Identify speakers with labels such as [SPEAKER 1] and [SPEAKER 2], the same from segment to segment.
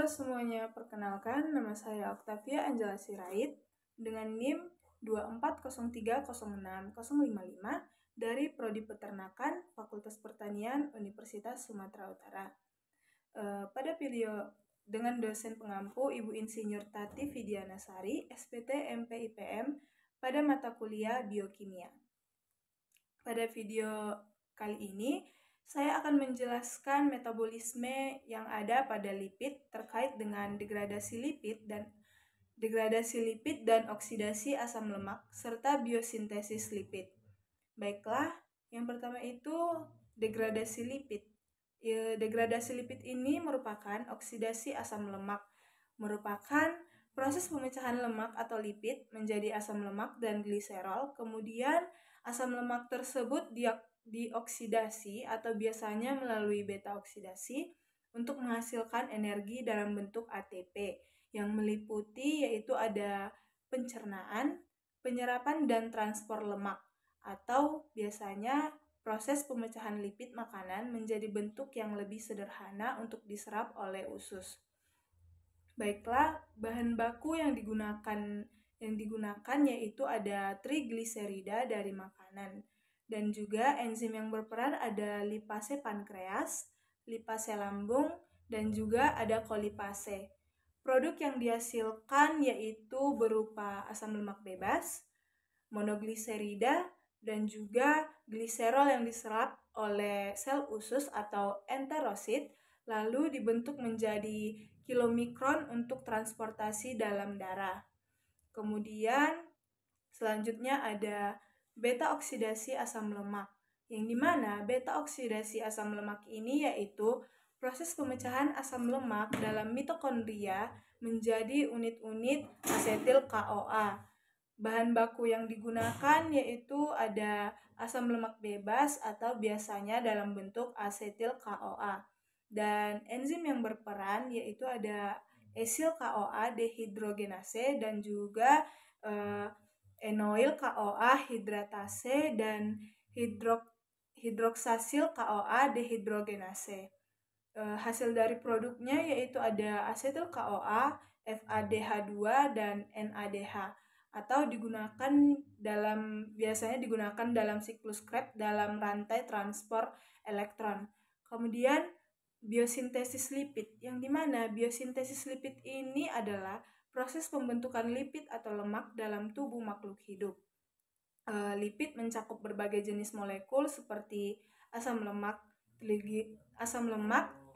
[SPEAKER 1] Halo semuanya, perkenalkan nama saya Octavia Angela Sirait dengan NIM 2403060055 dari Prodi Peternakan Fakultas Pertanian Universitas Sumatera Utara. Pada video dengan dosen pengampu Ibu Insinyur Tati Vidianasari, SPT MPIPM pada mata kuliah Biokimia. Pada video kali ini, saya akan menjelaskan metabolisme yang ada pada lipid terkait dengan degradasi lipid dan oksidasi asam lemak serta biosintesis lipid. Baiklah, yang pertama itu degradasi lipid. Degradasi lipid ini merupakan oksidasi asam lemak, merupakan proses pemecahan lemak atau lipid menjadi asam lemak dan gliserol, kemudian asam lemak tersebut dioksidasi atau biasanya melalui beta oksidasi untuk menghasilkan energi dalam bentuk ATP yang meliputi yaitu ada pencernaan, penyerapan dan transport lemak atau biasanya proses pemecahan lipid makanan menjadi bentuk yang lebih sederhana untuk diserap oleh usus. Baiklah, bahan baku yang digunakan yaitu ada trigliserida dari makanan dan juga enzim yang berperan ada lipase pankreas, lipase lambung, dan juga ada kolipase. Produk yang dihasilkan yaitu berupa asam lemak bebas, monogliserida, dan juga gliserol yang diserap oleh sel usus atau enterosit lalu dibentuk menjadi kilomikron untuk transportasi dalam darah. Kemudian selanjutnya ada beta oksidasi asam lemak, yang dimana beta oksidasi asam lemak ini yaitu proses pemecahan asam lemak dalam mitokondria menjadi unit-unit asetil CoA. Bahan baku yang digunakan yaitu ada asam lemak bebas atau biasanya dalam bentuk asetil CoA. Dan enzim yang berperan yaitu ada esil CoA dehidrogenase dan juga enoil CoA hidratase dan hidroksasil CoA dehidrogenase. Hasil dari produknya yaitu ada asetil CoA, FADH2 dan NADH atau biasanya digunakan dalam siklus Krebs dalam rantai transport elektron. Kemudian biosintesis lipid, yang dimana biosintesis lipid ini adalah proses pembentukan lipid atau lemak dalam tubuh makhluk hidup. Lipid mencakup berbagai jenis molekul seperti asam lemak,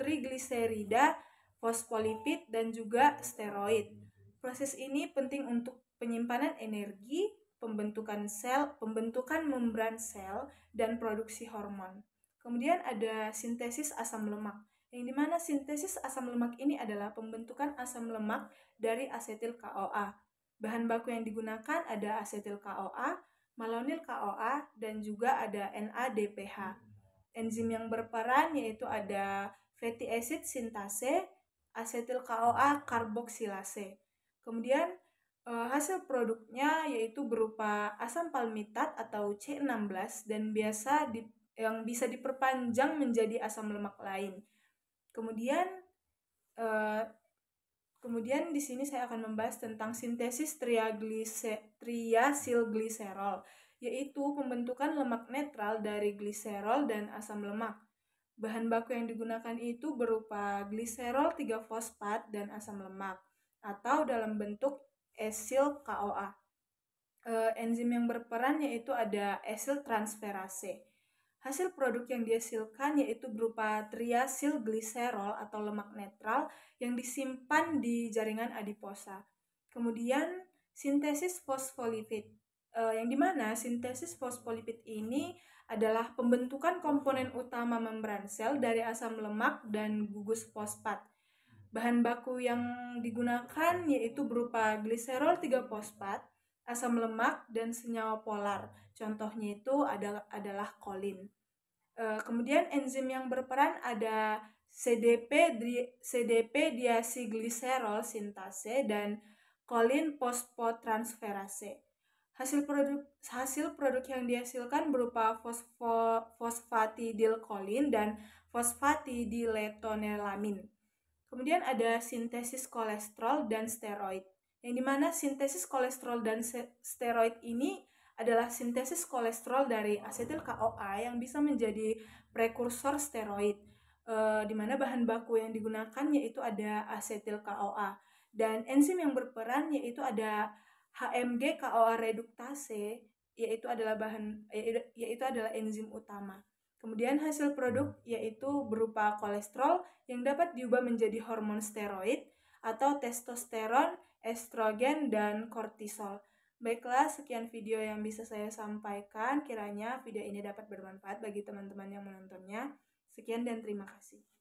[SPEAKER 1] trigliserida, fosfolipid, dan juga steroid. Proses ini penting untuk penyimpanan energi, pembentukan membran sel, dan produksi hormon. Kemudian ada sintesis asam lemak, yang dimana sintesis asam lemak ini adalah pembentukan asam lemak dari asetil CoA. Bahan baku yang digunakan ada asetil CoA, malonyl CoA, dan juga ada NADPH. Enzim yang berperan yaitu ada fatty acid sintase, asetil CoA karboksilase. Kemudian hasil produknya yaitu berupa asam palmitat atau C16 dan yang bisa diperpanjang menjadi asam lemak lain. Kemudian di sini saya akan membahas tentang sintesis triasilgliserol, yaitu pembentukan lemak netral dari gliserol dan asam lemak. Bahan baku yang digunakan itu berupa gliserol 3-fosfat dan asam lemak atau dalam bentuk esil CoA. Enzim yang berperan yaitu ada esil transferase. Hasil produk yang dihasilkan yaitu berupa triasilgliserol atau lemak netral yang disimpan di jaringan adiposa. Kemudian sintesis fosfolipid, yang dimana sintesis fosfolipid ini adalah pembentukan komponen utama membran sel dari asam lemak dan gugus fosfat. Bahan baku yang digunakan yaitu berupa gliserol 3-fosfat, asam lemak, dan senyawa polar. Contohnya itu adalah kolin. Kemudian enzim yang berperan ada CDP diasiglycerol sintase dan kolin fosfotransferase. Hasil produk yang dihasilkan berupa fosfatidilkolin dan fosfatidiletonelamin. Kemudian ada sintesis kolesterol dan steroid. Yang dimana sintesis kolesterol dan steroid ini adalah sintesis kolesterol dari asetil CoA yang bisa menjadi prekursor steroid. Di mana bahan baku yang digunakan yaitu ada asetil CoA. Dan enzim yang berperan yaitu ada HMG CoA reduktase, yaitu adalah enzim utama. Kemudian hasil produk yaitu berupa kolesterol yang dapat diubah menjadi hormon steroid atau testosteron, estrogen, dan kortisol. Baiklah, sekian video yang bisa saya sampaikan. Kiranya video ini dapat bermanfaat bagi teman-teman yang menontonnya. Sekian dan terima kasih.